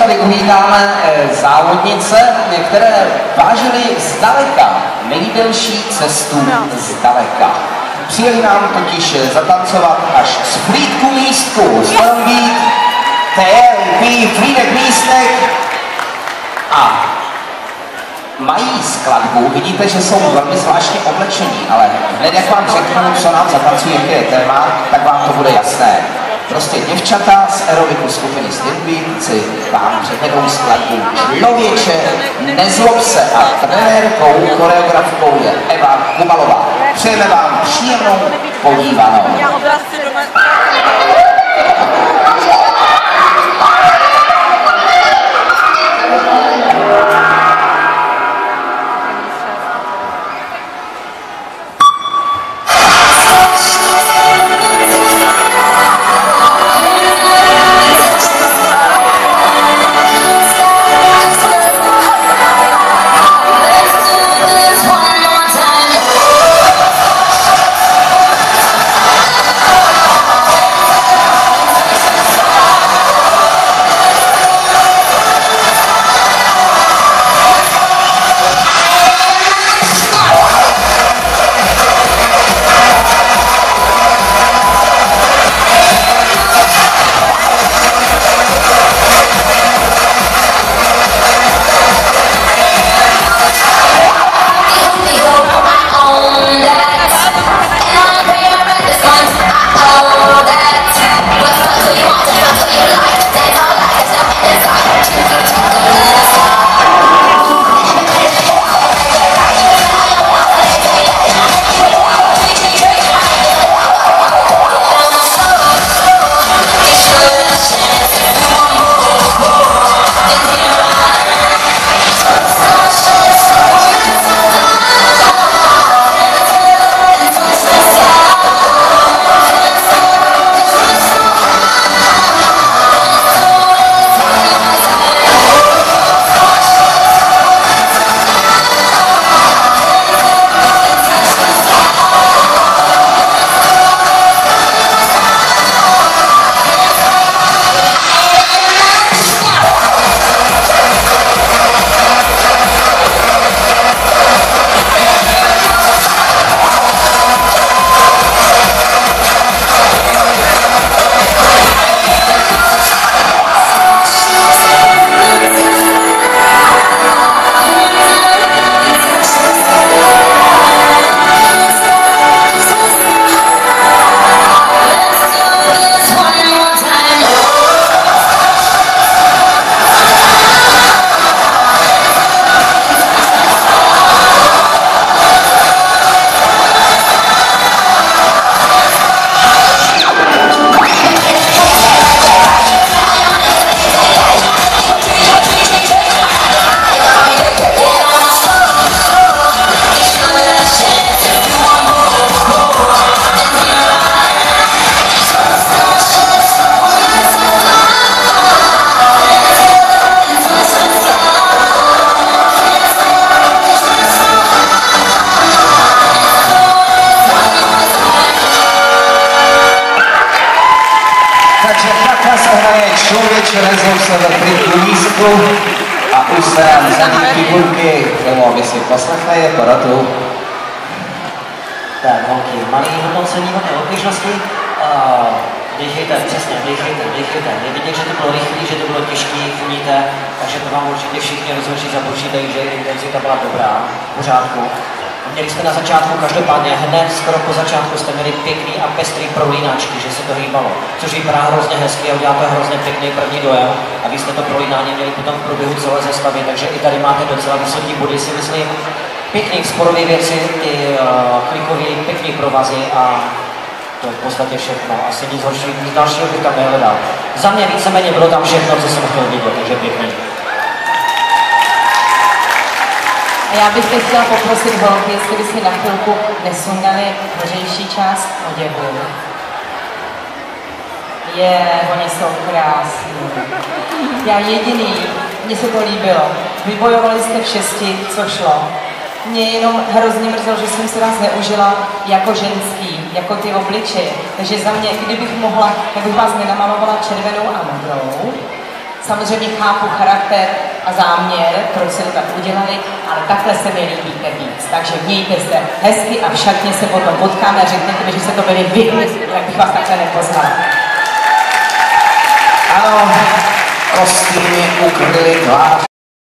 tady uvítáme závodnice, které vážily zdaleka nejdelší cestu zdaleka. Přijeli nám totiž zatancovat až z Frýdku místku, Stormbeat, TLP, Frýdek místek a mají skladbu, vidíte, že jsou velmi zvláštně oblečení, ale hned jak vám řeknu, co nám zatancují, jaké je téma, tak vám to bude jasné. Prostě děvčata z aerobiku skupiny Stormbeat si vám předvedou skladbu Člověče, nezlob se a trenérkou, choreografkou je Eva Kubalová. Přejeme vám příjemnou podívanou. Člověče, nezlob se ve Frýdku místku a už se nám zadní figurky, kterou vy si poslechli porotu. Tak, holky, malý hodnocení hodné oběžnosti. Dejchejte, přesně, dejchejte. Je vidět, že to bylo rychlý, že to bylo těžký, umíte, takže to vám určitě všichni rozhodčí započítají, že intenzita byla dobrá, v pořádku. Měli jsme na začátku, každopádně hned skoro po začátku jste měli pěkný a pestrý prolínáčky, že se to hýbalo, což vypadá hrozně hezky a udělá to hrozně pěkný první dojem a vy jste to prolínání měli potom v průběhu celé sestavy, takže i tady máte docela vysoký body, si myslím. Pěkný sporové věci, i klikový, pěkný provazy a to je v podstatě všechno. Asi nic horšího, nic dalšího bych tam nehledal. Za mě víceméně bylo tam všechno, co jsem chtěl vidět, takže pěkný. A já bych teď chtěla poprosit holky, jestli by si na chvilku nesundali hořejší část oděvu. Oni jsou krásní. Já jediný, mně se to líbilo. Vybojovali jste v 6, co šlo. Mě jenom hrozně mrzelo, že jsem se vás neužila jako ženský, jako ty obličeje. Takže za mě, kdybych mohla, tak bych vás nenamalovala červenou a modrou. Samozřejmě chápu charakter a záměr, proč se to tak udělali, ale takhle se mi líbíte víc. Takže mějte se hezky a v šatně se potom potkáme a řekněte mi, že se to byli vy, jak bych vás takhle nepoznala. Ano, kostýmy ukryly tvář.